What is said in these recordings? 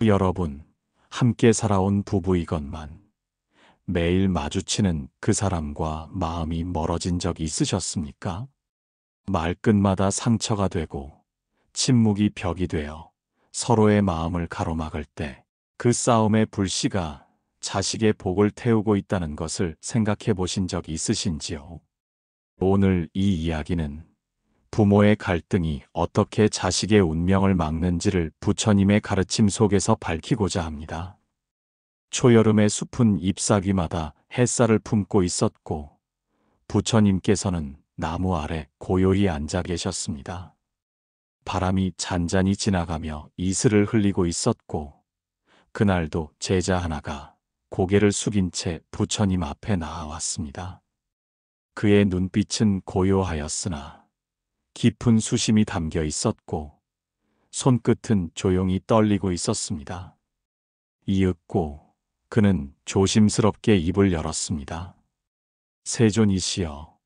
여러분, 함께 살아온 부부이건만 매일 마주치는 그 사람과 마음이 멀어진 적이 있으셨습니까? 말끝마다 상처가 되고 침묵이 벽이 되어 서로의 마음을 가로막을 때 그 싸움의 불씨가 자식의 복을 태우고 있다는 것을 생각해 보신 적이 있으신지요? 오늘 이 이야기는 부모의 갈등이 어떻게 자식의 운명을 막는지를 부처님의 가르침 속에서 밝히고자 합니다. 초여름의 숲은 잎사귀마다 햇살을 품고 있었고 부처님께서는 나무 아래 고요히 앉아 계셨습니다. 바람이 잔잔히 지나가며 이슬을 흘리고 있었고 그날도 제자 하나가 고개를 숙인 채 부처님 앞에 나아왔습니다. 그의 눈빛은 고요하였으나 깊은 수심이 담겨 있었고 손끝은 조용히 떨리고 있었습니다. 이윽고 그는 조심스럽게 입을 열었습니다. 세존이시여,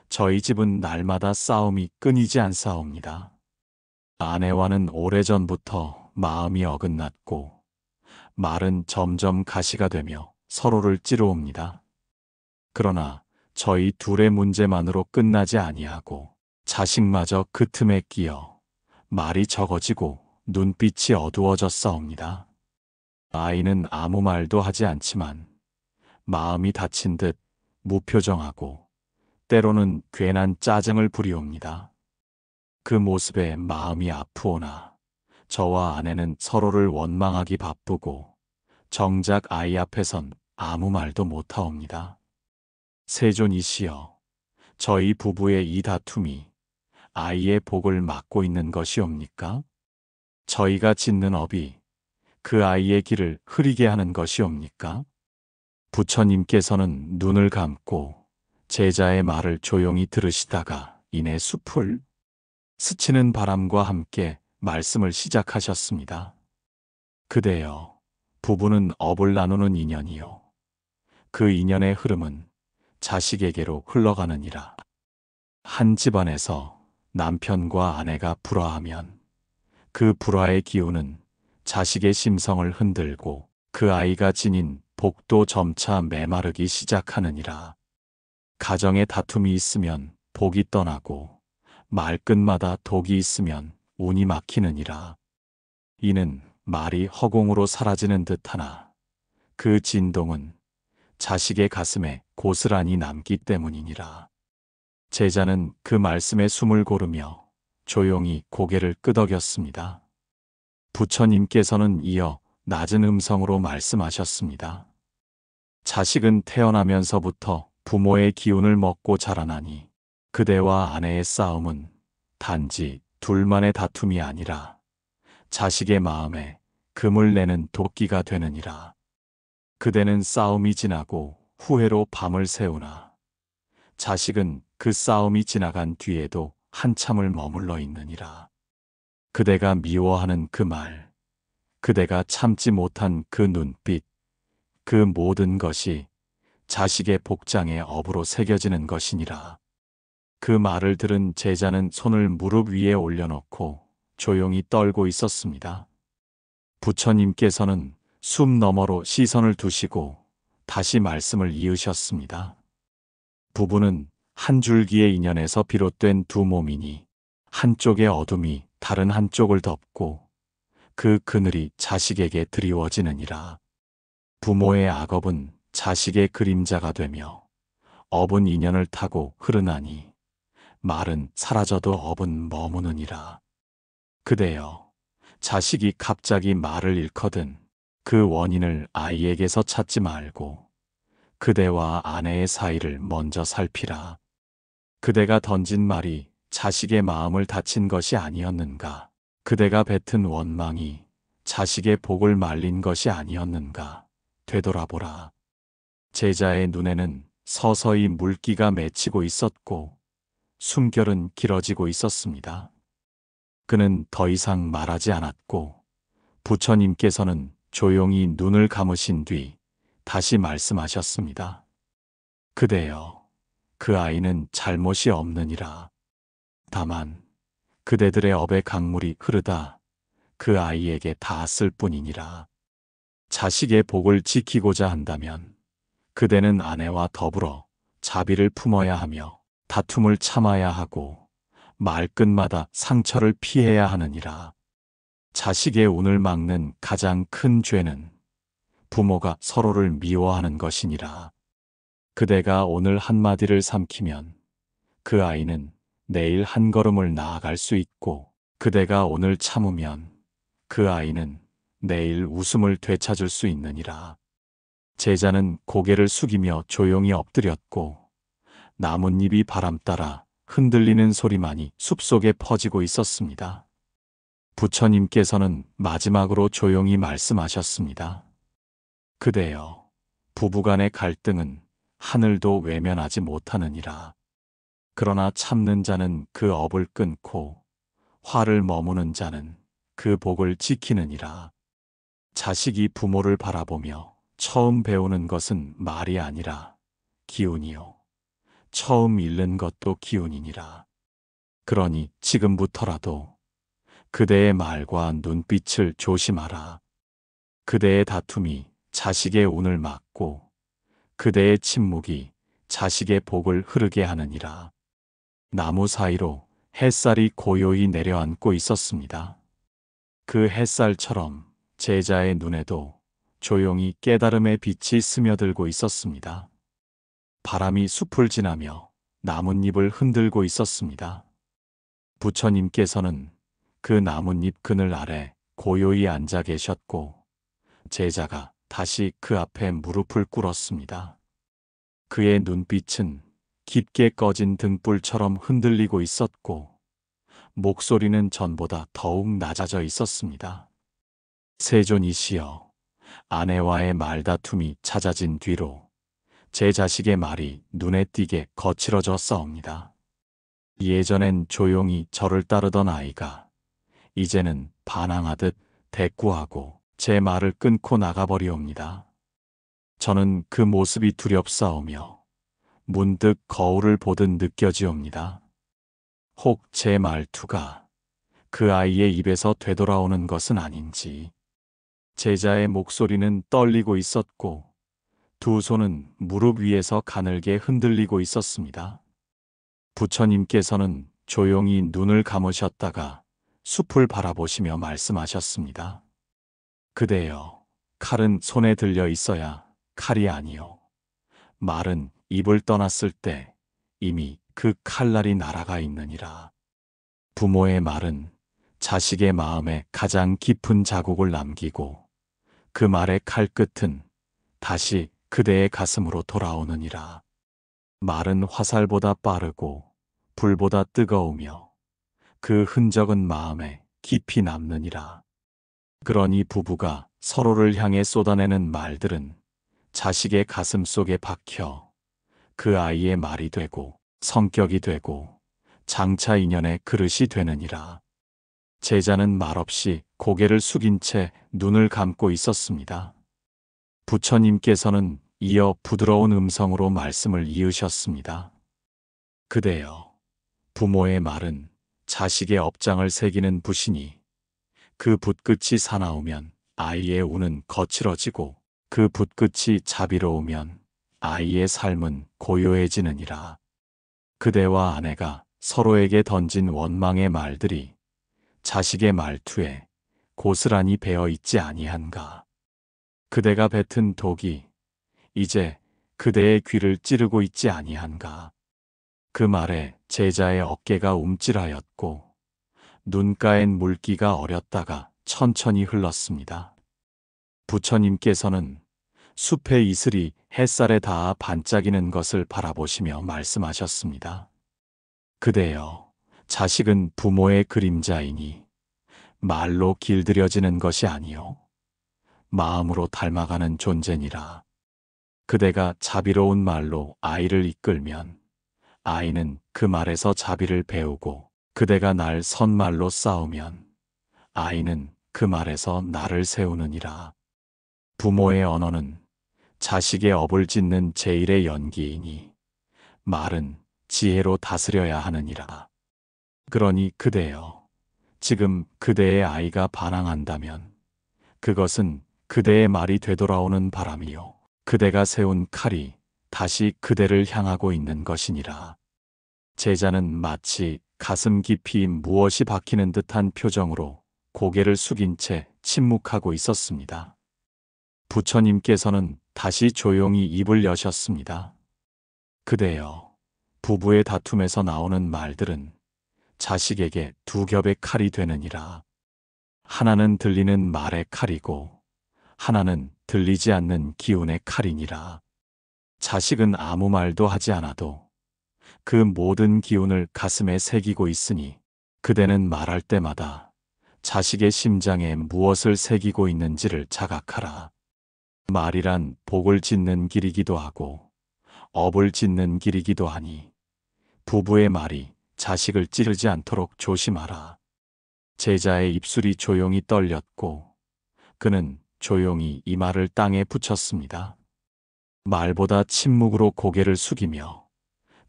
저희 집은 날마다 싸움이 끊이지 않사옵니다. 아내와는 오래전부터 마음이 어긋났고 말은 점점 가시가 되며 서로를 찌르옵니다. 그러나 저희 둘의 문제만으로 끝나지 아니하고 자식마저 그 틈에 끼어 말이 적어지고 눈빛이 어두워졌사옵니다. 아이는 아무 말도 하지 않지만 마음이 다친 듯 무표정하고 때로는 괜한 짜증을 부리옵니다. 그 모습에 마음이 아프오나 저와 아내는 서로를 원망하기 바쁘고 정작 아이 앞에선 아무 말도 못하옵니다. 세존이시여, 저희 부부의 이 다툼이 아이의 복을 막고 있는 것이옵니까? 저희가 짓는 업이 그 아이의 길을 흐리게 하는 것이옵니까? 부처님께서는 눈을 감고 제자의 말을 조용히 들으시다가 이내 숲을 스치는 바람과 함께 말씀을 시작하셨습니다. 그대여, 부부는 업을 나누는 인연이요. 그 인연의 흐름은 자식에게로 흘러가느니라. 한 집안에서 남편과 아내가 불화하면 그 불화의 기운은 자식의 심성을 흔들고 그 아이가 지닌 복도 점차 메마르기 시작하느니라. 가정에 다툼이 있으면 복이 떠나고 말끝마다 독이 있으면 운이 막히느니라. 이는 말이 허공으로 사라지는 듯하나 그 진동은 자식의 가슴에 고스란히 남기 때문이니라. 제자는 그 말씀에 숨을 고르며 조용히 고개를 끄덕였습니다. 부처님께서는 이어 낮은 음성으로 말씀하셨습니다. 자식은 태어나면서부터 부모의 기운을 먹고 자라나니 그대와 아내의 싸움은 단지 둘만의 다툼이 아니라 자식의 마음에 금을 내는 도끼가 되느니라. 그대는 싸움이 지나고 후회로 밤을 새우나 자식은 그 싸움이 지나간 뒤에도 한참을 머물러 있느니라. 그대가 미워하는 그 말, 그대가 참지 못한 그 눈빛, 그 모든 것이 자식의 복장에 업으로 새겨지는 것이니라. 그 말을 들은 제자는 손을 무릎 위에 올려놓고 조용히 떨고 있었습니다. 부처님께서는 숲 너머로 시선을 두시고 다시 말씀을 이으셨습니다. 부부는 한 줄기의 인연에서 비롯된 두 몸이니 한쪽의 어둠이 다른 한쪽을 덮고 그 그늘이 자식에게 드리워지느니라. 부모의 악업은 자식의 그림자가 되며 업은 인연을 타고 흐르나니 말은 사라져도 업은 머무느니라. 그대여, 자식이 갑자기 말을 잃거든 그 원인을 아이에게서 찾지 말고 그대와 아내의 사이를 먼저 살피라. 그대가 던진 말이 자식의 마음을 다친 것이 아니었는가? 그대가 뱉은 원망이 자식의 복을 말린 것이 아니었는가? 되돌아보라. 제자의 눈에는 서서히 물기가 맺히고 있었고 숨결은 길어지고 있었습니다. 그는 더 이상 말하지 않았고 부처님께서는 조용히 눈을 감으신 뒤 다시 말씀하셨습니다. 그대여, 그 아이는 잘못이 없느니라. 다만 그대들의 업의 강물이 흐르다 그 아이에게 닿았을 뿐이니라. 자식의 복을 지키고자 한다면 그대는 아내와 더불어 자비를 품어야 하며 다툼을 참아야 하고 말끝마다 상처를 피해야 하느니라. 자식의 운을 막는 가장 큰 죄는 부모가 서로를 미워하는 것이니라. 그대가 오늘 한마디를 삼키면 그 아이는 내일 한 걸음을 나아갈 수 있고, 그대가 오늘 참으면 그 아이는 내일 웃음을 되찾을 수 있느니라. 제자는 고개를 숙이며 조용히 엎드렸고, 나뭇잎이 바람 따라 흔들리는 소리만이 숲속에 퍼지고 있었습니다. 부처님께서는 마지막으로 조용히 말씀하셨습니다. 그대여, 부부간의 갈등은 하늘도 외면하지 못하느니라. 그러나 참는 자는 그 업을 끊고 화를 머무는 자는 그 복을 지키느니라. 자식이 부모를 바라보며 처음 배우는 것은 말이 아니라 기운이요. 처음 잃는 것도 기운이니라. 그러니 지금부터라도 그대의 말과 눈빛을 조심하라. 그대의 다툼이 자식의 운을 막고 그대의 침묵이 자식의 복을 흐르게 하느니라. 나무 사이로 햇살이 고요히 내려앉고 있었습니다. 그 햇살처럼 제자의 눈에도 조용히 깨달음의 빛이 스며들고 있었습니다. 바람이 숲을 지나며 나뭇잎을 흔들고 있었습니다. 부처님께서는 그 나뭇잎 그늘 아래 고요히 앉아 계셨고, 제자가 다시 그 앞에 무릎을 꿇었습니다. 그의 눈빛은 깊게 꺼진 등불처럼 흔들리고 있었고, 목소리는 전보다 더욱 낮아져 있었습니다. 세존이시여, 아내와의 말다툼이 잦아진 뒤로 제 자식의 말이 눈에 띄게 거칠어져 싸웁니다. 예전엔 조용히 저를 따르던 아이가 이제는 반항하듯 대꾸하고 제 말을 끊고 나가버리옵니다. 저는 그 모습이 두렵사오며 문득 거울을 보듯 느껴지옵니다. 혹 제 말투가 그 아이의 입에서 되돌아오는 것은 아닌지. 제자의 목소리는 떨리고 있었고 두 손은 무릎 위에서 가늘게 흔들리고 있었습니다. 부처님께서는 조용히 눈을 감으셨다가 숲을 바라보시며 말씀하셨습니다. 그대여, 칼은 손에 들려 있어야 칼이 아니요. 말은 입을 떠났을 때 이미 그 칼날이 날아가 있느니라. 부모의 말은 자식의 마음에 가장 깊은 자국을 남기고 그 말의 칼끝은 다시 그대의 가슴으로 돌아오느니라. 말은 화살보다 빠르고 불보다 뜨거우며 그 흔적은 마음에 깊이 남느니라. 그러니 부부가 서로를 향해 쏟아내는 말들은 자식의 가슴 속에 박혀 그 아이의 말이 되고 성격이 되고 장차 인연의 그릇이 되느니라. 제자는 말없이 고개를 숙인 채 눈을 감고 있었습니다. 부처님께서는 이어 부드러운 음성으로 말씀을 이으셨습니다. 그대여, 부모의 말은 자식의 업장을 새기는 붓이니 그 붓끝이 사나우면 아이의 운은 거칠어지고 그 붓끝이 자비로우면 아이의 삶은 고요해지느니라. 그대와 아내가 서로에게 던진 원망의 말들이 자식의 말투에 고스란히 배어 있지 아니한가. 그대가 뱉은 독이 이제 그대의 귀를 찌르고 있지 아니한가. 그 말에 제자의 어깨가 움찔하였고 눈가엔 물기가 어렸다가 천천히 흘렀습니다. 부처님께서는 숲의 이슬이 햇살에 닿아 반짝이는 것을 바라보시며 말씀하셨습니다. 그대여, 자식은 부모의 그림자이니 말로 길들여지는 것이 아니요 마음으로 닮아가는 존재니라. 그대가 자비로운 말로 아이를 이끌면 아이는 그 말에서 자비를 배우고, 그대가 날 선말로 싸우면 아이는 그 말에서 나를 세우느니라. 부모의 언어는 자식의 업을 짓는 제일의 연기이니 말은 지혜로 다스려야 하느니라. 그러니 그대여, 지금 그대의 아이가 반항한다면 그것은 그대의 말이 되돌아오는 바람이요. 그대가 세운 칼이 다시 그대를 향하고 있는 것이니라. 제자는 마치 가슴 깊이 무엇이 박히는 듯한 표정으로 고개를 숙인 채 침묵하고 있었습니다. 부처님께서는 다시 조용히 입을 여셨습니다. 그대여, 부부의 다툼에서 나오는 말들은 자식에게 두 겹의 칼이 되느니라. 하나는 들리는 말의 칼이고 하나는 들리지 않는 기운의 칼이니라. 자식은 아무 말도 하지 않아도 그 모든 기운을 가슴에 새기고 있으니 그대는 말할 때마다 자식의 심장에 무엇을 새기고 있는지를 자각하라. 말이란 복을 짓는 길이기도 하고 업을 짓는 길이기도 하니 부부의 말이 자식을 찌르지 않도록 조심하라. 제자의 입술이 조용히 떨렸고 그는 조용히 이 말을 땅에 붙였습니다. 말보다 침묵으로 고개를 숙이며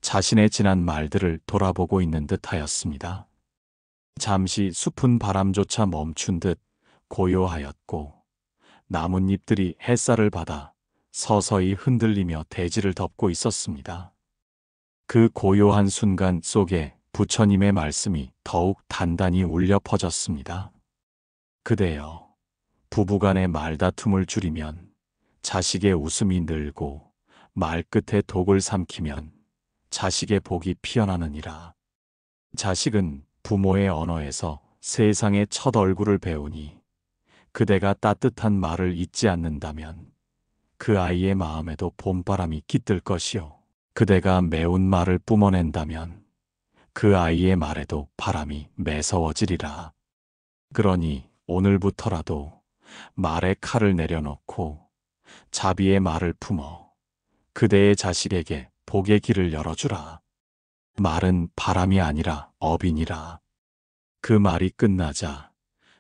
자신의 지난 말들을 돌아보고 있는 듯 하였습니다. 잠시 숲은 바람조차 멈춘 듯 고요하였고 나뭇잎들이 햇살을 받아 서서히 흔들리며 대지를 덮고 있었습니다. 그 고요한 순간 속에 부처님의 말씀이 더욱 단단히 울려 퍼졌습니다. 그대여, 부부간의 말다툼을 줄이면 자식의 웃음이 늘고 말끝에 독을 삼키면 자식의 복이 피어나느니라. 자식은 부모의 언어에서 세상의 첫 얼굴을 배우니 그대가 따뜻한 말을 잊지 않는다면 그 아이의 마음에도 봄바람이 깃들 것이요. 그대가 매운 말을 뿜어낸다면 그 아이의 말에도 바람이 매서워지리라. 그러니 오늘부터라도 말의 칼을 내려놓고 자비의 말을 품어 그대의 자식에게 복의 길을 열어주라. 말은 바람이 아니라 업이니라. 그 말이 끝나자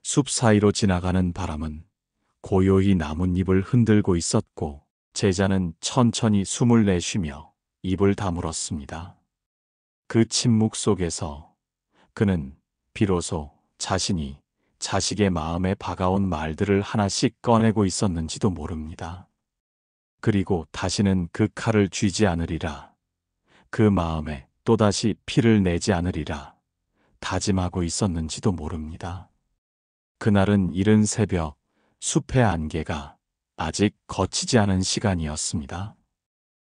숲 사이로 지나가는 바람은 고요히 나뭇잎을 흔들고 있었고 제자는 천천히 숨을 내쉬며 입을 다물었습니다. 그 침묵 속에서 그는 비로소 자신이 자식의 마음에 박아온 말들을 하나씩 꺼내고 있었는지도 모릅니다. 그리고 다시는 그 칼을 쥐지 않으리라. 그 마음에 또다시 피를 내지 않으리라. 다짐하고 있었는지도 모릅니다. 그날은 이른 새벽 숲의 안개가 아직 거치지 않은 시간이었습니다.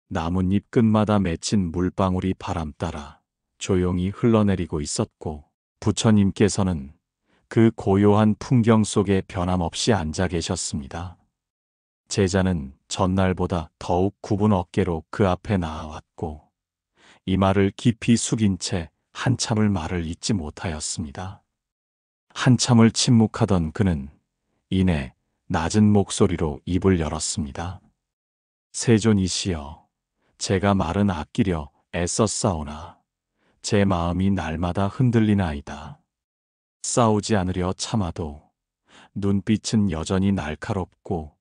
나뭇잎 끝마다 맺힌 물방울이 바람 따라 조용히 흘러내리고 있었고 부처님께서는 그 고요한 풍경 속에 변함없이 앉아 계셨습니다. 제자는 전날보다 더욱 굽은 어깨로 그 앞에 나아왔고 이마를 깊이 숙인 채 한참을 말을 잇지 못하였습니다. 한참을 침묵하던 그는 이내 낮은 목소리로 입을 열었습니다. 세존이시여, 제가 말은 아끼려 애썼사오나 제 마음이 날마다 흔들리나이다. 싸우지 않으려 참아도 눈빛은 여전히 날카롭고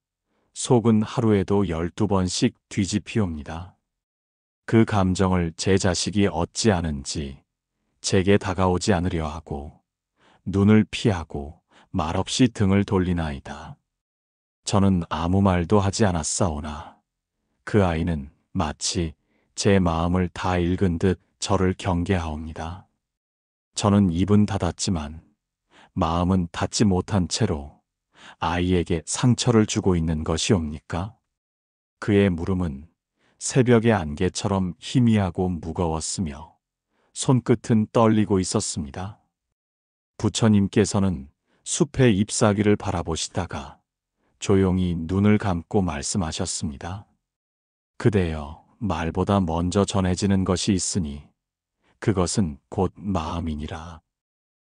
속은 하루에도 12번씩 뒤집히옵니다. 그 감정을 제 자식이 얻지 않은지 제게 다가오지 않으려 하고 눈을 피하고 말없이 등을 돌리나이다. 저는 아무 말도 하지 않았사오나 그 아이는 마치 제 마음을 다 읽은 듯 저를 경계하옵니다. 저는 입은 닫았지만 마음은 닫지 못한 채로 아이에게 상처를 주고 있는 것이옵니까? 그의 물음은 새벽의 안개처럼 희미하고 무거웠으며 손끝은 떨리고 있었습니다. 부처님께서는 숲의 잎사귀를 바라보시다가 조용히 눈을 감고 말씀하셨습니다. 그대여, 말보다 먼저 전해지는 것이 있으니 그것은 곧 마음이니라.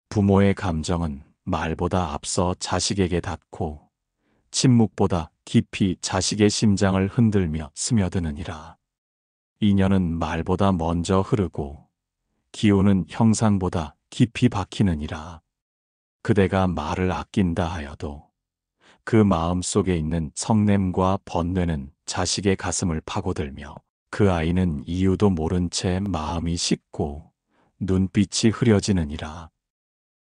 부모의 감정은 말보다 앞서 자식에게 닿고 침묵보다 깊이 자식의 심장을 흔들며 스며드느니라. 인연은 말보다 먼저 흐르고 기운은 형상보다 깊이 박히느니라. 그대가 말을 아낀다 하여도 그 마음 속에 있는 성냄과 번뇌는 자식의 가슴을 파고들며 그 아이는 이유도 모른 채 마음이 식고 눈빛이 흐려지느니라.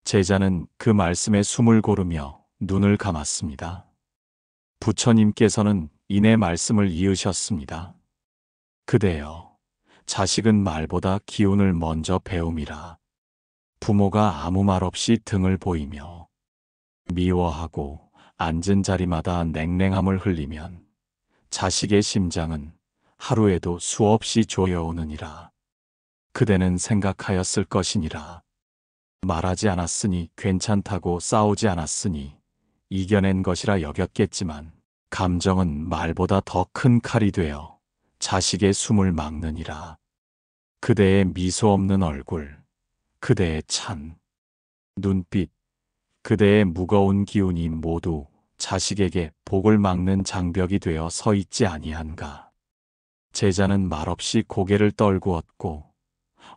제자는 그 말씀에 숨을 고르며 눈을 감았습니다. 부처님께서는 이내 말씀을 이으셨습니다. 그대여, 자식은 말보다 기운을 먼저 배움이라. 부모가 아무 말 없이 등을 보이며 미워하고 앉은 자리마다 냉랭함을 흘리면 자식의 심장은 하루에도 수없이 조여오느니라. 그대는 생각하였을 것이니라. 말하지 않았으니 괜찮다고 싸우지 않았으니 이겨낸 것이라 여겼겠지만 감정은 말보다 더 큰 칼이 되어 자식의 숨을 막느니라. 그대의 미소 없는 얼굴, 그대의 찬 눈빛, 그대의 무거운 기운이 모두 자식에게 복을 막는 장벽이 되어 서 있지 아니한가. 제자는 말없이 고개를 떨구었고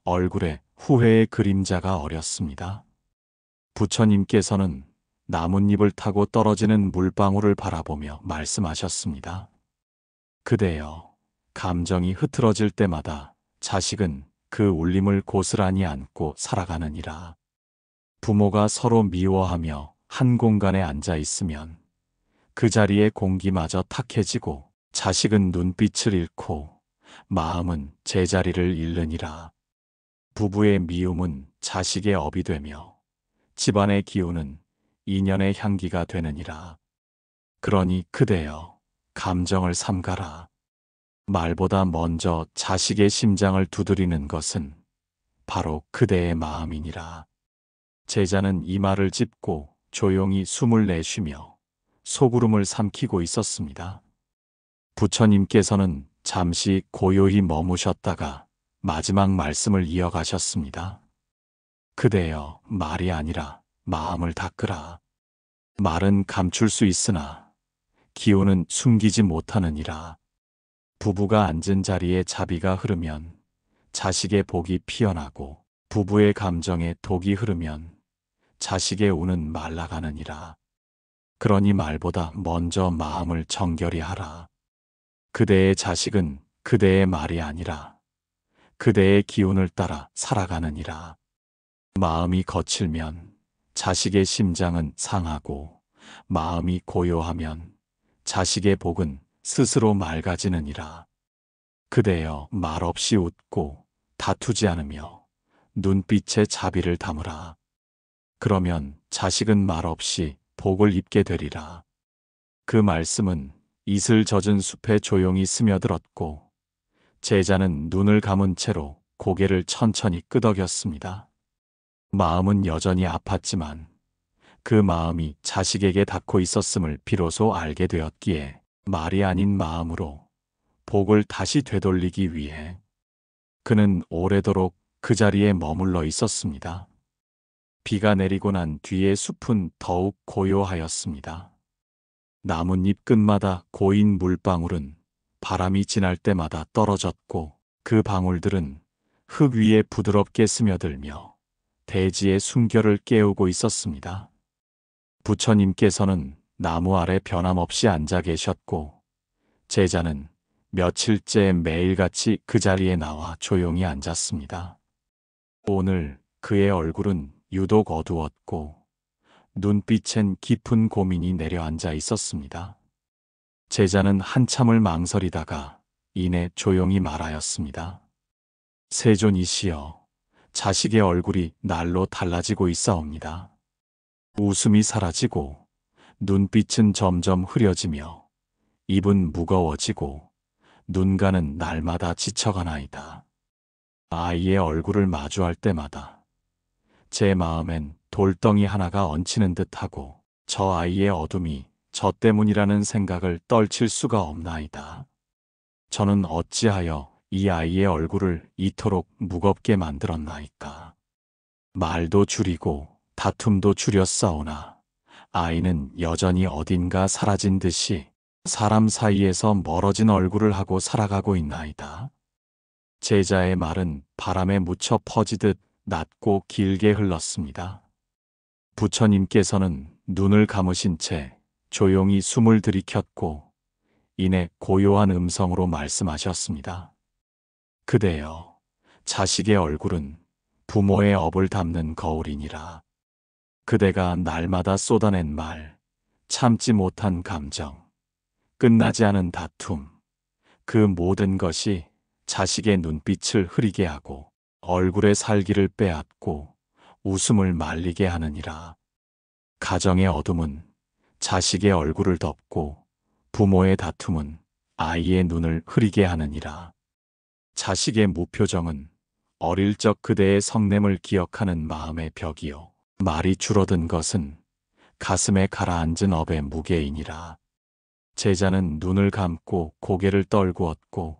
얼굴에 후회의 그림자가 어렸습니다. 부처님께서는 나뭇잎을 타고 떨어지는 물방울을 바라보며 말씀하셨습니다. 그대여, 감정이 흐트러질 때마다 자식은 그 울림을 고스란히 안고 살아가느니라. 부모가 서로 미워하며 한 공간에 앉아 있으면 그 자리의 공기마저 탁해지고 자식은 눈빛을 잃고 마음은 제자리를 잃느니라. 부부의 미움은 자식의 업이 되며 집안의 기운은 인연의 향기가 되느니라. 그러니 그대여, 감정을 삼가라. 말보다 먼저 자식의 심장을 두드리는 것은 바로 그대의 마음이니라. 제자는 이 말을 짚고 조용히 숨을 내쉬며 소구름을 삼키고 있었습니다. 부처님께서는 잠시 고요히 머무셨다가 마지막 말씀을 이어가셨습니다. 그대여, 말이 아니라 마음을 닦으라. 말은 감출 수 있으나 기운은 숨기지 못하느니라. 부부가 앉은 자리에 자비가 흐르면 자식의 복이 피어나고 부부의 감정에 독이 흐르면 자식의 운은 말라가느니라. 그러니 말보다 먼저 마음을 정결히 하라. 그대의 자식은 그대의 말이 아니라 그대의 기운을 따라 살아가느니라. 마음이 거칠면 자식의 심장은 상하고 마음이 고요하면 자식의 복은 스스로 맑아지느니라. 그대여, 말없이 웃고 다투지 않으며 눈빛에 자비를 담으라. 그러면 자식은 말없이 복을 입게 되리라. 그 말씀은 이슬 젖은 숲에 조용히 스며들었고 제자는 눈을 감은 채로 고개를 천천히 끄덕였습니다. 마음은 여전히 아팠지만 그 마음이 자식에게 닿고 있었음을 비로소 알게 되었기에 말이 아닌 마음으로 복을 다시 되돌리기 위해 그는 오래도록 그 자리에 머물러 있었습니다. 비가 내리고 난 뒤의 숲은 더욱 고요하였습니다. 나뭇잎 끝마다 고인 물방울은 바람이 지날 때마다 떨어졌고 그 방울들은 흙 위에 부드럽게 스며들며 대지의 숨결을 깨우고 있었습니다. 부처님께서는 나무 아래 변함없이 앉아 계셨고 제자는 며칠째 매일같이 그 자리에 나와 조용히 앉았습니다. 오늘 그의 얼굴은 유독 어두웠고 눈빛엔 깊은 고민이 내려앉아 있었습니다. 제자는 한참을 망설이다가 이내 조용히 말하였습니다. 세존이시여, 자식의 얼굴이 날로 달라지고 있사옵니다. 웃음이 사라지고 눈빛은 점점 흐려지며 입은 무거워지고 눈가는 날마다 지쳐가나이다. 아이의 얼굴을 마주할 때마다 제 마음엔 돌덩이 하나가 얹히는 듯하고 저 아이의 어둠이 저 때문이라는 생각을 떨칠 수가 없나이다. 저는 어찌하여 이 아이의 얼굴을 이토록 무겁게 만들었나이까. 말도 줄이고 다툼도 줄였사오나 아이는 여전히 어딘가 사라진 듯이 사람 사이에서 멀어진 얼굴을 하고 살아가고 있나이다. 제자의 말은 바람에 묻혀 퍼지듯 낮고 길게 흘렀습니다. 부처님께서는 눈을 감으신 채 조용히 숨을 들이켰고 이내 고요한 음성으로 말씀하셨습니다. 그대여, 자식의 얼굴은 부모의 업을 담는 거울이니라. 그대가 날마다 쏟아낸 말, 참지 못한 감정, 끝나지 않은 다툼, 그 모든 것이 자식의 눈빛을 흐리게 하고 얼굴의 살기를 빼앗고 웃음을 말리게 하느니라. 가정의 어둠은 자식의 얼굴을 덮고 부모의 다툼은 아이의 눈을 흐리게 하느니라. 자식의 무표정은 어릴 적 그대의 성냄을 기억하는 마음의 벽이요. 말이 줄어든 것은 가슴에 가라앉은 업의 무게이니라. 제자는 눈을 감고 고개를 떨구었고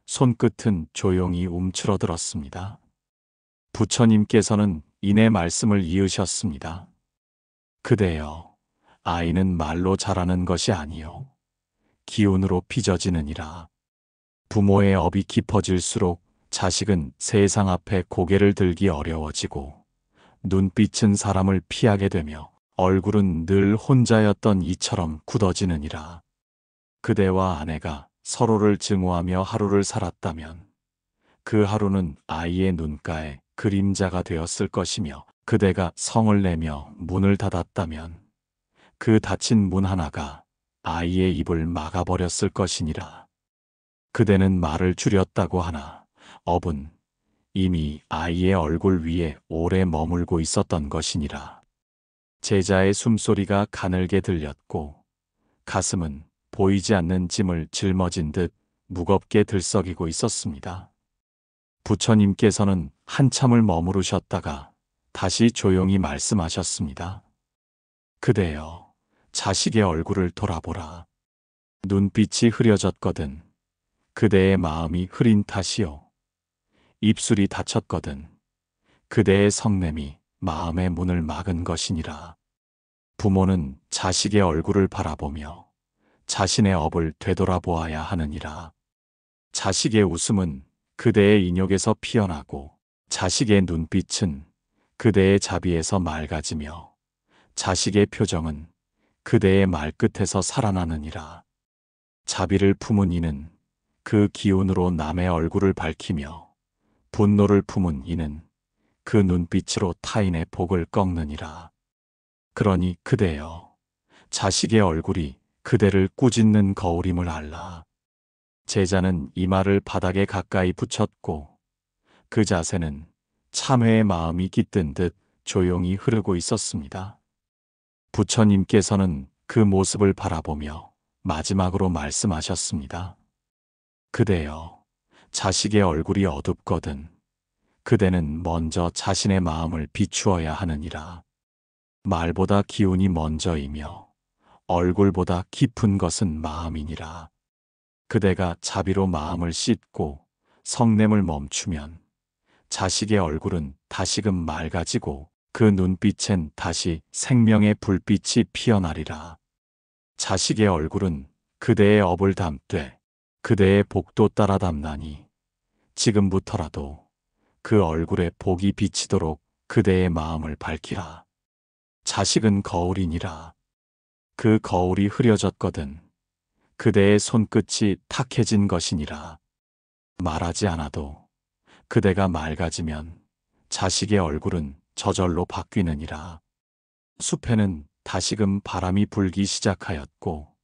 손끝은 조용히 움츠러들었습니다. 부처님께서는 이내 말씀을 이으셨습니다. 그대여, 아이는 말로 자라는 것이 아니요 기운으로 빚어지느니라. 부모의 업이 깊어질수록 자식은 세상 앞에 고개를 들기 어려워지고 눈빛은 사람을 피하게 되며 얼굴은 늘 혼자였던 이처럼 굳어지느니라. 그대와 아내가 서로를 증오하며 하루를 살았다면 그 하루는 아이의 눈가에 그림자가 되었을 것이며, 그대가 성을 내며 문을 닫았다면 그 닫힌 문 하나가 아이의 입을 막아버렸을 것이니라. 그대는 말을 줄였다고 하나 업은 이미 아이의 얼굴 위에 오래 머물고 있었던 것이니라. 제자의 숨소리가 가늘게 들렸고 가슴은 보이지 않는 짐을 짊어진 듯 무겁게 들썩이고 있었습니다. 부처님께서는 한참을 머무르셨다가 다시 조용히 말씀하셨습니다. 그대여, 자식의 얼굴을 돌아보라. 눈빛이 흐려졌거든 그대의 마음이 흐린 탓이요. 입술이 닫혔거든 그대의 성냄이 마음의 문을 막은 것이니라. 부모는 자식의 얼굴을 바라보며 자신의 업을 되돌아보아야 하느니라. 자식의 웃음은 그대의 인욕에서 피어나고 자식의 눈빛은 그대의 자비에서 맑아지며 자식의 표정은 그대의 말끝에서 살아나느니라. 자비를 품은 이는 그 기운으로 남의 얼굴을 밝히며 분노를 품은 이는 그 눈빛으로 타인의 복을 꺾느니라. 그러니 그대여, 자식의 얼굴이 그대를 꾸짖는 거울임을 알라. 제자는 이마를 바닥에 가까이 붙였고 그 자세는 참회의 마음이 깃든 듯 조용히 흐르고 있었습니다. 부처님께서는 그 모습을 바라보며 마지막으로 말씀하셨습니다. 그대여, 자식의 얼굴이 어둡거든 그대는 먼저 자신의 마음을 비추어야 하느니라. 말보다 기운이 먼저이며 얼굴보다 깊은 것은 마음이니라. 그대가 자비로 마음을 씻고 성냄을 멈추면 자식의 얼굴은 다시금 맑아지고 그 눈빛엔 다시 생명의 불빛이 피어나리라. 자식의 얼굴은 그대의 업을 담되 그대의 복도 따라 담나니 지금부터라도 그 얼굴에 복이 비치도록 그대의 마음을 밝히라. 자식은 거울이니라. 그 거울이 흐려졌거든 그대의 손끝이 탁해진 것이니라. 말하지 않아도 그대가 맑아지면 자식의 얼굴은 저절로 바뀌느니라. 숲에는 다시금 바람이 불기 시작하였고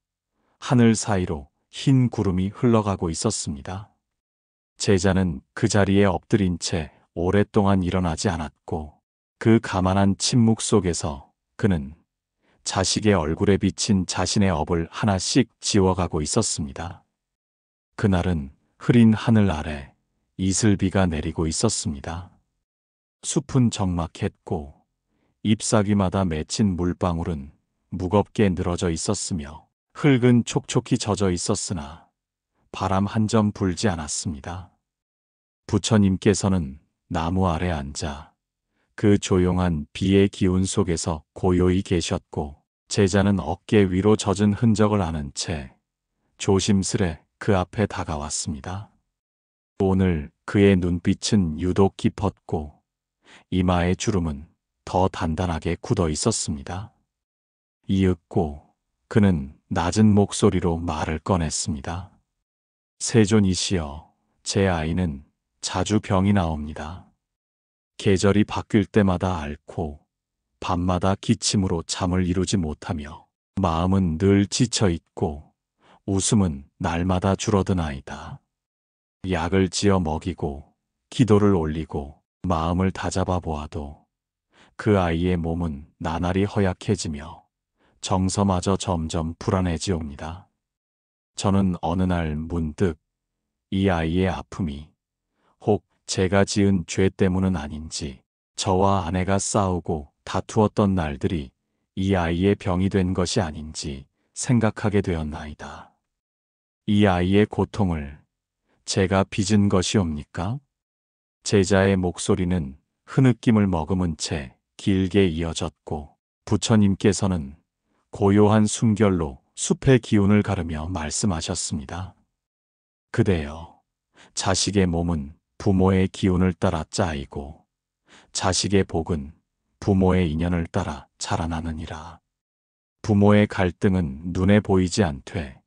하늘 사이로 흰 구름이 흘러가고 있었습니다. 제자는 그 자리에 엎드린 채 오랫동안 일어나지 않았고 그 가만한 침묵 속에서 그는 자식의 얼굴에 비친 자신의 업을 하나씩 지워가고 있었습니다. 그날은 흐린 하늘 아래 이슬비가 내리고 있었습니다. 숲은 적막했고 잎사귀마다 맺힌 물방울은 무겁게 늘어져 있었으며 흙은 촉촉히 젖어 있었으나 바람 한 점 불지 않았습니다. 부처님께서는 나무 아래 앉아 그 조용한 비의 기운 속에서 고요히 계셨고 제자는 어깨 위로 젖은 흔적을 아는 채 조심스레 그 앞에 다가왔습니다. 오늘 그의 눈빛은 유독 깊었고 이마의 주름은 더 단단하게 굳어 있었습니다. 이윽고 그는 낮은 목소리로 말을 꺼냈습니다. 세존이시여, 제 아이는 자주 병이 나옵니다. 계절이 바뀔 때마다 앓고 밤마다 기침으로 잠을 이루지 못하며 마음은 늘 지쳐 있고 웃음은 날마다 줄어드나이다. 약을 지어 먹이고 기도를 올리고 마음을 다잡아 보아도 그 아이의 몸은 나날이 허약해지며 정서마저 점점 불안해지옵니다. 저는 어느 날 문득 이 아이의 아픔이 혹 제가 지은 죄 때문은 아닌지, 저와 아내가 싸우고 다투었던 날들이 이 아이의 병이 된 것이 아닌지 생각하게 되었나이다. 이 아이의 고통을 제가 빚은 것이옵니까? 제자의 목소리는 흐느낌을 머금은 채 길게 이어졌고, 부처님께서는 고요한 숨결로 숲의 기운을 가르며 말씀하셨습니다. 그대여, 자식의 몸은 부모의 기운을 따라 짜이고 자식의 복은 부모의 인연을 따라 자라나느니라. 부모의 갈등은 눈에 보이지 않되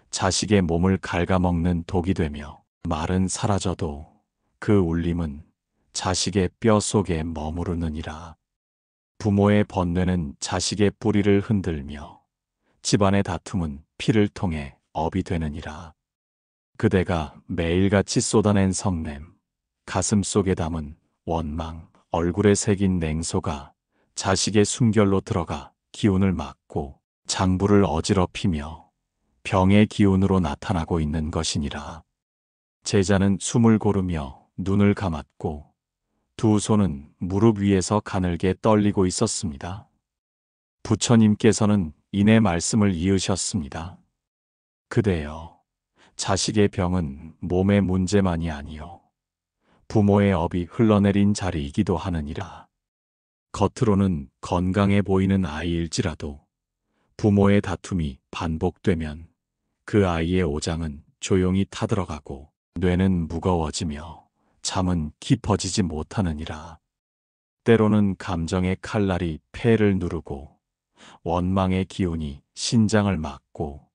자식의 몸을 갉아먹는 독이 되며, 말은 사라져도 그 울림은 자식의 뼈 속에 머무르느니라. 부모의 번뇌는 자식의 뿌리를 흔들며 집안의 다툼은 피를 통해 업이 되느니라. 그대가 매일같이 쏟아낸 성냄, 가슴 속에 담은 원망, 얼굴에 새긴 냉소가 자식의 숨결로 들어가 기운을 막고 장부를 어지럽히며 병의 기운으로 나타나고 있는 것이니라. 제자는 숨을 고르며 눈을 감았고 두 손은 무릎 위에서 가늘게 떨리고 있었습니다. 부처님께서는 이내 말씀을 이으셨습니다. 그대여, 자식의 병은 몸의 문제만이 아니요 부모의 업이 흘러내린 자리이기도 하느니라. 겉으로는 건강해 보이는 아이일지라도 부모의 다툼이 반복되면 그 아이의 오장은 조용히 타들어가고 뇌는 무거워지며 잠은 깊어지지 못하느니라. 때로는 감정의 칼날이 폐를 누르고 원망의 기운이 신장을 막고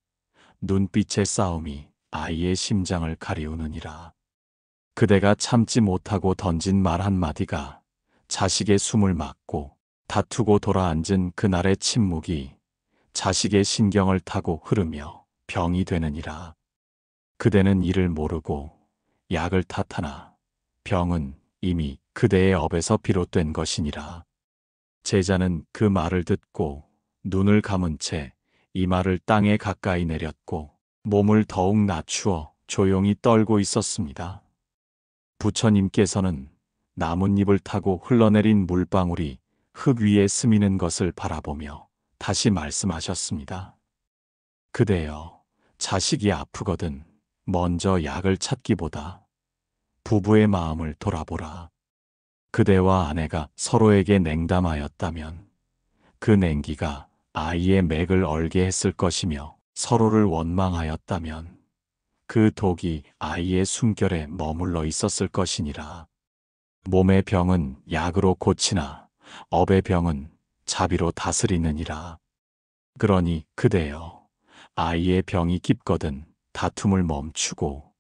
눈빛의 싸움이 아이의 심장을 가리우느니라. 그대가 참지 못하고 던진 말 한마디가 자식의 숨을 막고 다투고 돌아앉은 그날의 침묵이 자식의 신경을 타고 흐르며 병이 되느니라. 그대는 이를 모르고 약을 탓하나 병은 이미 그대의 업에서 비롯된 것이니라. 제자는 그 말을 듣고 눈을 감은 채 이마를 땅에 가까이 내렸고 몸을 더욱 낮추어 조용히 떨고 있었습니다. 부처님께서는 나뭇잎을 타고 흘러내린 물방울이 흙 위에 스미는 것을 바라보며 다시 말씀하셨습니다. 그대여, 자식이 아프거든 먼저 약을 찾기보다 부부의 마음을 돌아보라. 그대와 아내가 서로에게 냉담하였다면 그 냉기가 아이의 맥을 얼게 했을 것이며, 서로를 원망하였다면 그 독이 아이의 숨결에 머물러 있었을 것이니라. 몸의 병은 약으로 고치나 업의 병은 자비로 다스리느니라. 그러니 그대여, 아이의 병이 깊거든 다툼을 멈추고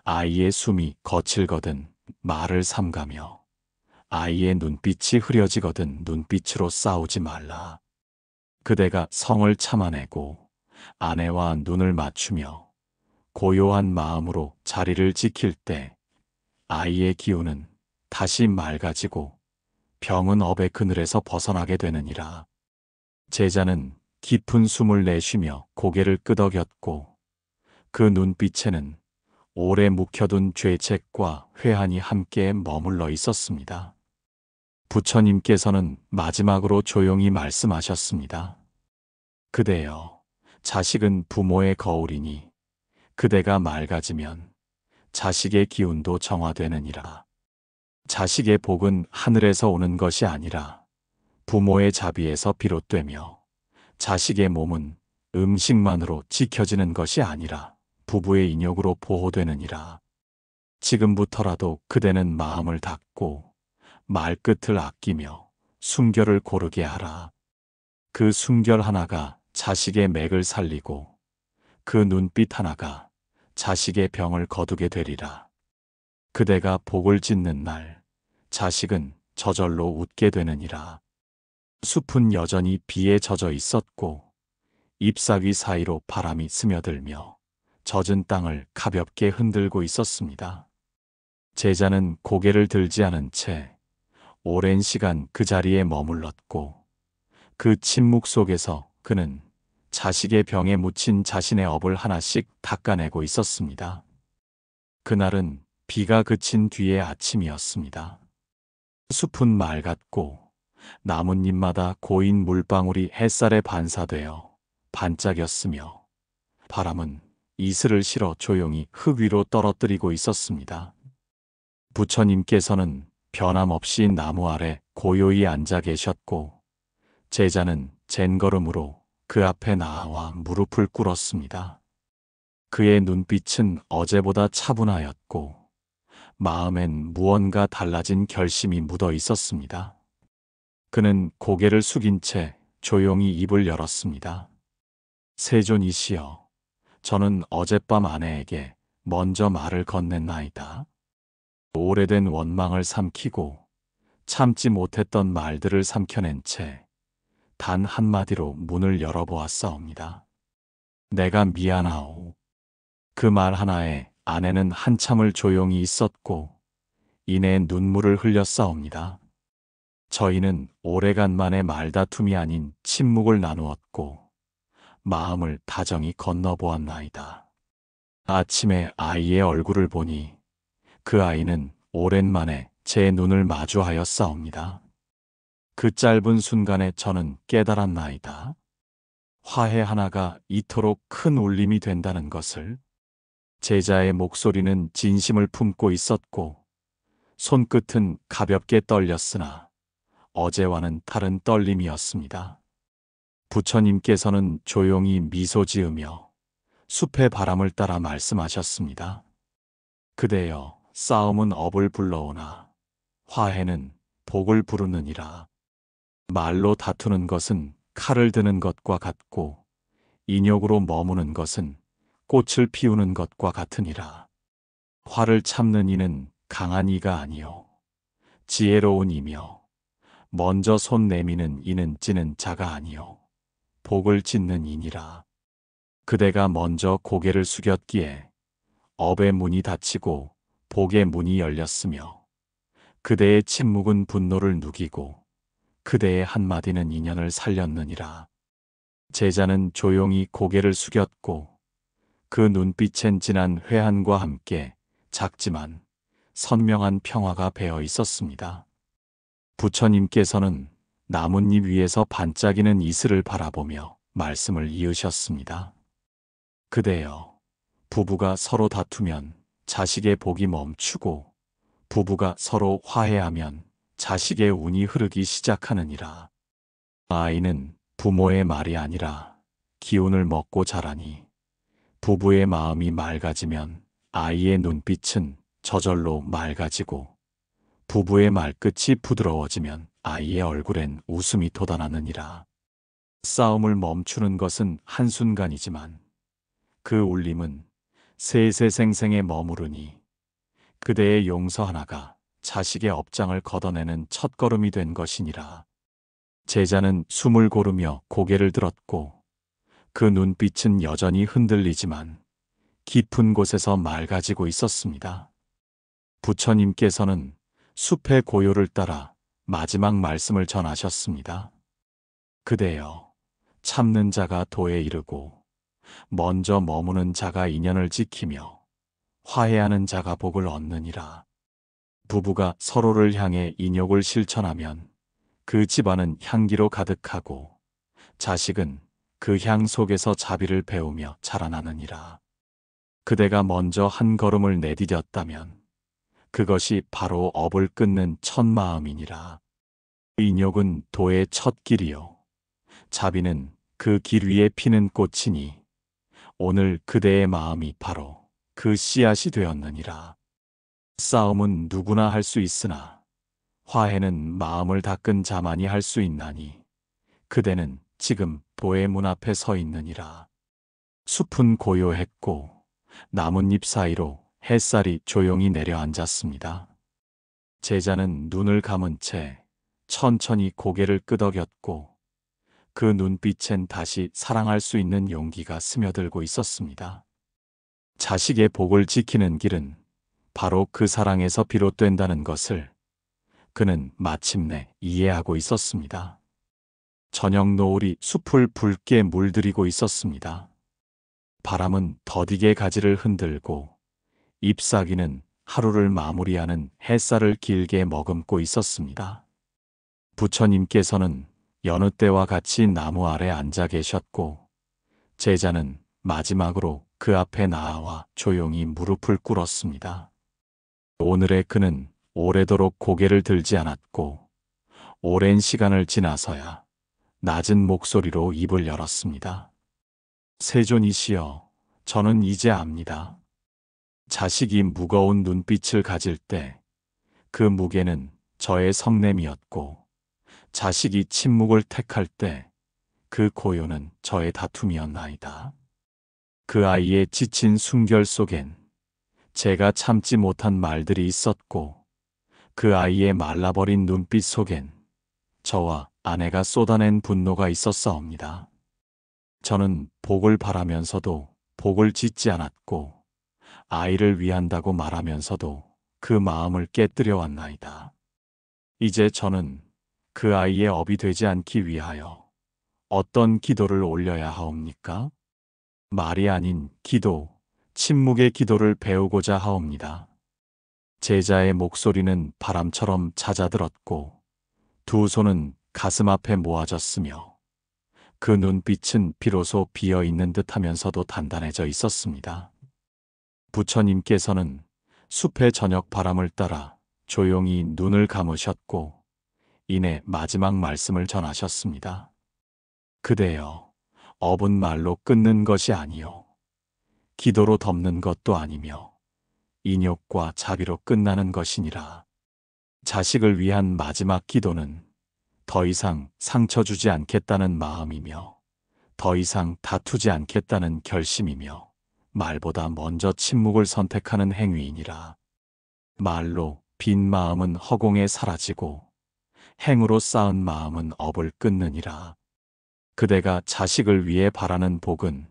아이의 숨이 거칠거든 말을 삼가며 아이의 눈빛이 흐려지거든 눈빛으로 싸우지 말라. 그대가 성을 참아내고 아내와 눈을 맞추며 고요한 마음으로 자리를 지킬 때 아이의 기운은 다시 맑아지고 병은 업의 그늘에서 벗어나게 되느니라. 제자는 깊은 숨을 내쉬며 고개를 끄덕였고 그 눈빛에는 오래 묵혀둔 죄책과 회한이 함께 머물러 있었습니다. 부처님께서는 마지막으로 조용히 말씀하셨습니다. 그대여, 자식은 부모의 거울이니 그대가 맑아지면 자식의 기운도 정화되느니라. 자식의 복은 하늘에서 오는 것이 아니라 부모의 자비에서 비롯되며, 자식의 몸은 음식만으로 지켜지는 것이 아니라 부부의 인욕으로 보호되느니라. 지금부터라도 그대는 마음을 닫고 말끝을 아끼며 숨결을 고르게 하라. 그 숨결 하나가 자식의 맥을 살리고 그 눈빛 하나가 자식의 병을 거두게 되리라. 그대가 복을 짓는 날 자식은 저절로 웃게 되느니라. 숲은 여전히 비에 젖어 있었고 잎사귀 사이로 바람이 스며들며 젖은 땅을 가볍게 흔들고 있었습니다. 제자는 고개를 들지 않은 채 오랜 시간 그 자리에 머물렀고 그 침묵 속에서 그는 자식의 병에 묻힌 자신의 업을 하나씩 닦아내고 있었습니다. 그날은 비가 그친 뒤의 아침이었습니다. 숲은 맑았고 나뭇잎마다 고인 물방울이 햇살에 반사되어 반짝였으며 바람은 이슬을 실어 조용히 흙 위로 떨어뜨리고 있었습니다. 부처님께서는 변함없이 나무 아래 고요히 앉아 계셨고 제자는 젠걸음으로 그 앞에 나와 무릎을 꿇었습니다. 그의 눈빛은 어제보다 차분하였고 마음엔 무언가 달라진 결심이 묻어 있었습니다. 그는 고개를 숙인 채 조용히 입을 열었습니다. 세존이시여, 저는 어젯밤 아내에게 먼저 말을 건넸나이다. 오래된 원망을 삼키고 참지 못했던 말들을 삼켜낸 채 단 한마디로 문을 열어보았사옵니다. 내가 미안하오. 그 말 하나에 아내는 한참을 조용히 있었고 이내 눈물을 흘렸사옵니다. 저희는 오래간만에 말다툼이 아닌 침묵을 나누었고 마음을 다정히 건너보았나이다. 아침에 아이의 얼굴을 보니 그 아이는 오랜만에 제 눈을 마주하였사옵니다. 그 짧은 순간에 저는 깨달았나이다. 화해 하나가 이토록 큰 울림이 된다는 것을. 제자의 목소리는 진심을 품고 있었고 손끝은 가볍게 떨렸으나 어제와는 다른 떨림이었습니다. 부처님께서는 조용히 미소 지으며 숲의 바람을 따라 말씀하셨습니다. 그대여, 싸움은 업을 불러오나 화해는 복을 부르느니라. 말로 다투는 것은 칼을 드는 것과 같고 인욕으로 머무는 것은 꽃을 피우는 것과 같으니라. 화를 참는 이는 강한 이가 아니요 지혜로운 이며 먼저 손 내미는 이는 찌는 자가 아니요 복을 짓는 이니라. 그대가 먼저 고개를 숙였기에 업의 문이 닫히고 복의 문이 열렸으며 그대의 침묵은 분노를 누기고 그대의 한마디는 인연을 살렸느니라. 제자는 조용히 고개를 숙였고 그 눈빛엔 진한 회한과 함께 작지만 선명한 평화가 배어 있었습니다. 부처님께서는 나뭇잎 위에서 반짝이는 이슬을 바라보며 말씀을 이으셨습니다. 그대여, 부부가 서로 다투면 자식의 복이 멈추고 부부가 서로 화해하면 자식의 운이 흐르기 시작하느니라. 아이는 부모의 말이 아니라 기운을 먹고 자라니 부부의 마음이 맑아지면 아이의 눈빛은 저절로 맑아지고 부부의 말끝이 부드러워지면 아이의 얼굴엔 웃음이 돋아나느니라. 싸움을 멈추는 것은 한순간이지만 그 울림은 세세생생에 머무르니 그대의 용서 하나가 자식의 업장을 걷어내는 첫걸음이 된 것이니라. 제자는 숨을 고르며 고개를 들었고 그 눈빛은 여전히 흔들리지만 깊은 곳에서 맑아지고 있었습니다. 부처님께서는 숲의 고요를 따라 마지막 말씀을 전하셨습니다. 그대여, 참는 자가 도에 이르고 먼저 머무는 자가 인연을 지키며 화해하는 자가 복을 얻느니라. 부부가 서로를 향해 인욕을 실천하면 그 집안은 향기로 가득하고 자식은 그 향 속에서 자비를 배우며 자라나느니라. 그대가 먼저 한 걸음을 내디뎠다면 그것이 바로 업을 끊는 첫 마음이니라. 인욕은 도의 첫 길이요 자비는 그 길 위에 피는 꽃이니 오늘 그대의 마음이 바로 그 씨앗이 되었느니라. 싸움은 누구나 할 수 있으나 화해는 마음을 닦은 자만이 할 수 있나니 그대는 지금 도의 문 앞에 서 있느니라. 숲은 고요했고 나뭇잎 사이로 햇살이 조용히 내려앉았습니다. 제자는 눈을 감은 채 천천히 고개를 끄덕였고 그 눈빛엔 다시 사랑할 수 있는 용기가 스며들고 있었습니다. 자식의 복을 지키는 길은 바로 그 사랑에서 비롯된다는 것을 그는 마침내 이해하고 있었습니다. 저녁 노을이 숲을 붉게 물들이고 있었습니다. 바람은 더디게 가지를 흔들고 잎사귀는 하루를 마무리하는 햇살을 길게 머금고 있었습니다. 부처님께서는 여느 때와 같이 나무 아래 앉아 계셨고 제자는 마지막으로 그 앞에 나와 조용히 무릎을 꿇었습니다. 오늘의 그는 오래도록 고개를 들지 않았고 오랜 시간을 지나서야 낮은 목소리로 입을 열었습니다. 세존이시여, 저는 이제 압니다. 자식이 무거운 눈빛을 가질 때 그 무게는 저의 성냄이었고 자식이 침묵을 택할 때 그 고요는 저의 다툼이었나이다. 그 아이의 지친 숨결 속엔 제가 참지 못한 말들이 있었고 그 아이의 말라버린 눈빛 속엔 저와 아내가 쏟아낸 분노가 있었사옵니다. 저는 복을 바라면서도 복을 짓지 않았고 아이를 위한다고 말하면서도 그 마음을 깨뜨려 왔나이다. 이제 저는 그 아이의 업이 되지 않기 위하여 어떤 기도를 올려야 하옵니까? 말이 아닌 기도, 침묵의 기도를 배우고자 하옵니다. 제자의 목소리는 바람처럼 잦아들었고 두 손은 가슴 앞에 모아졌으며 그 눈빛은 비로소 비어있는 듯하면서도 단단해져 있었습니다. 부처님께서는 숲의 저녁 바람을 따라 조용히 눈을 감으셨고 이내 마지막 말씀을 전하셨습니다. 그대여, 업은 말로 끊는 것이 아니요 기도로 덮는 것도 아니며 인욕과 자비로 끝나는 것이니라. 자식을 위한 마지막 기도는 더 이상 상처 주지 않겠다는 마음이며 더 이상 다투지 않겠다는 결심이며 말보다 먼저 침묵을 선택하는 행위이니라. 말로 빈 마음은 허공에 사라지고 행으로 쌓은 마음은 업을 끊느니라. 그대가 자식을 위해 바라는 복은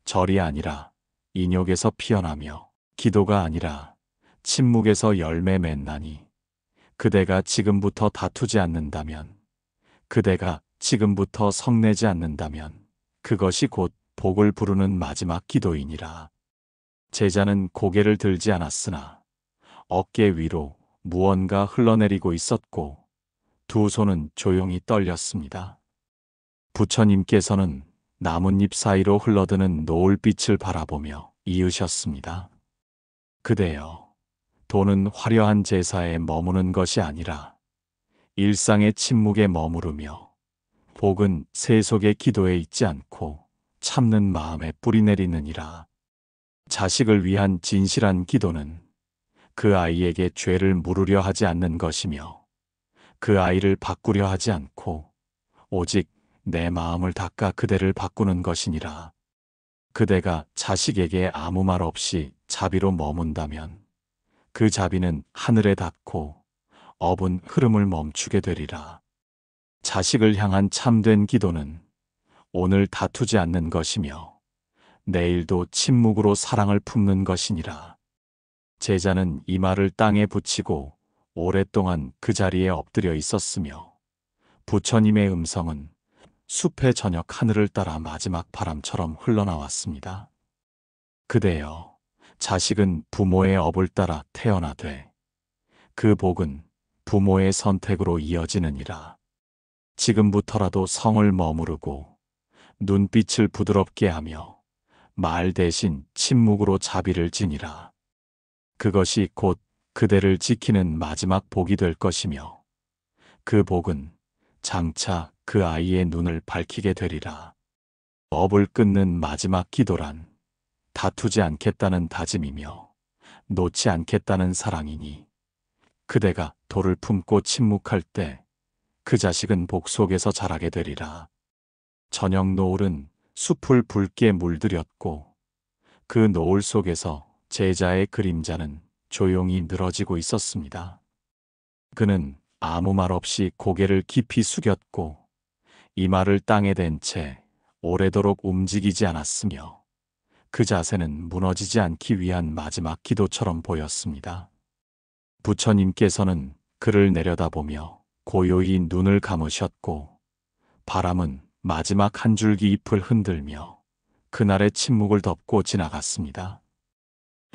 절이 아니라 인욕에서 피어나며 기도가 아니라 침묵에서 열매 맺나니 그대가 지금부터 다투지 않는다면 그대가 지금부터 성내지 않는다면 그것이 곧 복을 부르는 마지막 기도이니라. 제자는 고개를 들지 않았으나 어깨 위로 무언가 흘러내리고 있었고 두 손은 조용히 떨렸습니다. 부처님께서는 나뭇잎 사이로 흘러드는 노을빛을 바라보며 이으셨습니다. 그대여, 도는 화려한 제사에 머무는 것이 아니라 일상의 침묵에 머무르며 복은 세속의 기도에 있지 않고 참는 마음에 뿌리내리느니라. 자식을 위한 진실한 기도는 그 아이에게 죄를 물으려 하지 않는 것이며 그 아이를 바꾸려 하지 않고 오직 내 마음을 닦아 그대를 바꾸는 것이니라. 그대가 자식에게 아무 말 없이 자비로 머문다면 그 자비는 하늘에 닿고 업은 흐름을 멈추게 되리라. 자식을 향한 참된 기도는 오늘 다투지 않는 것이며 내일도 침묵으로 사랑을 품는 것이니라. 제자는 이 말을 땅에 붙이고 오랫동안 그 자리에 엎드려 있었으며 부처님의 음성은 숲의 저녁 하늘을 따라 마지막 바람처럼 흘러나왔습니다. 그대여, 자식은 부모의 업을 따라 태어나되 그 복은 부모의 선택으로 이어지느니라. 지금부터라도 성을 머무르고 눈빛을 부드럽게 하며 말 대신 침묵으로 자비를 지니라. 그것이 곧 그대를 지키는 마지막 복이 될 것이며 그 복은 장차 그 아이의 눈을 밝히게 되리라. 업을 끊는 마지막 기도란 다투지 않겠다는 다짐이며 놓지 않겠다는 사랑이니 그대가 돌을 품고 침묵할 때 그 자식은 복 속에서 자라게 되리라. 저녁 노을은 숲을 붉게 물들였고 그 노을 속에서 제자의 그림자는 조용히 늘어지고 있었습니다. 그는 아무 말 없이 고개를 깊이 숙였고 이마를 땅에 댄 채 오래도록 움직이지 않았으며 그 자세는 무너지지 않기 위한 마지막 기도처럼 보였습니다. 부처님께서는 그를 내려다보며 고요히 눈을 감으셨고 바람은 마지막 한 줄기 잎을 흔들며 그날의 침묵을 덮고 지나갔습니다.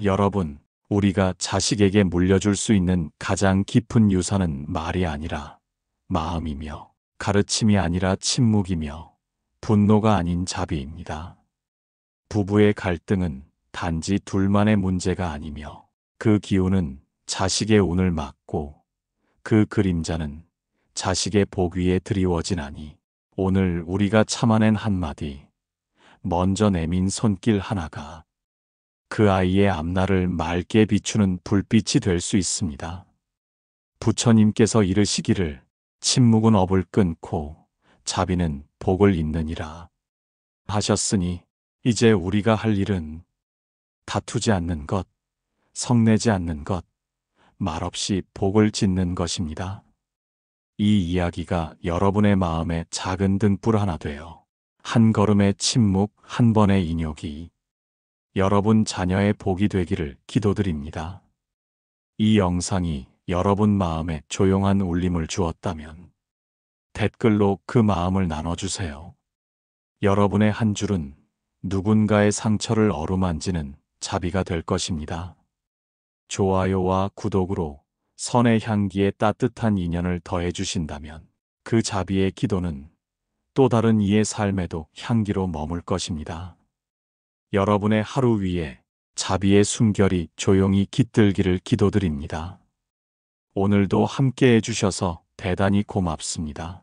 여러분, 우리가 자식에게 물려줄 수 있는 가장 깊은 유산은 말이 아니라 마음이며 가르침이 아니라 침묵이며 분노가 아닌 자비입니다. 부부의 갈등은 단지 둘만의 문제가 아니며 그 기운은 자식의 운을 막고 그 그림자는 자식의 복 위에 드리워지나니 오늘 우리가 참아낸 한마디, 먼저 내민 손길 하나가 그 아이의 앞날을 맑게 비추는 불빛이 될 수 있습니다. 부처님께서 이르시기를 침묵은 업을 끊고 자비는 복을 잇느니라 하셨으니 이제 우리가 할 일은 다투지 않는 것, 성내지 않는 것, 말없이 복을 짓는 것입니다. 이 이야기가 여러분의 마음에 작은 등불 하나 되어 한 걸음의 침묵, 한 번의 인욕이 여러분 자녀의 복이 되기를 기도드립니다. 이 영상이 여러분 마음에 조용한 울림을 주었다면 댓글로 그 마음을 나눠주세요. 여러분의 한 줄은 누군가의 상처를 어루만지는 자비가 될 것입니다. 좋아요와 구독으로 선의 향기에 따뜻한 인연을 더해주신다면 그 자비의 기도는 또 다른 이의 삶에도 향기로 머물 것입니다. 여러분의 하루 위에 자비의 숨결이 조용히 깃들기를 기도드립니다. 오늘도 함께 해주셔서 대단히 고맙습니다.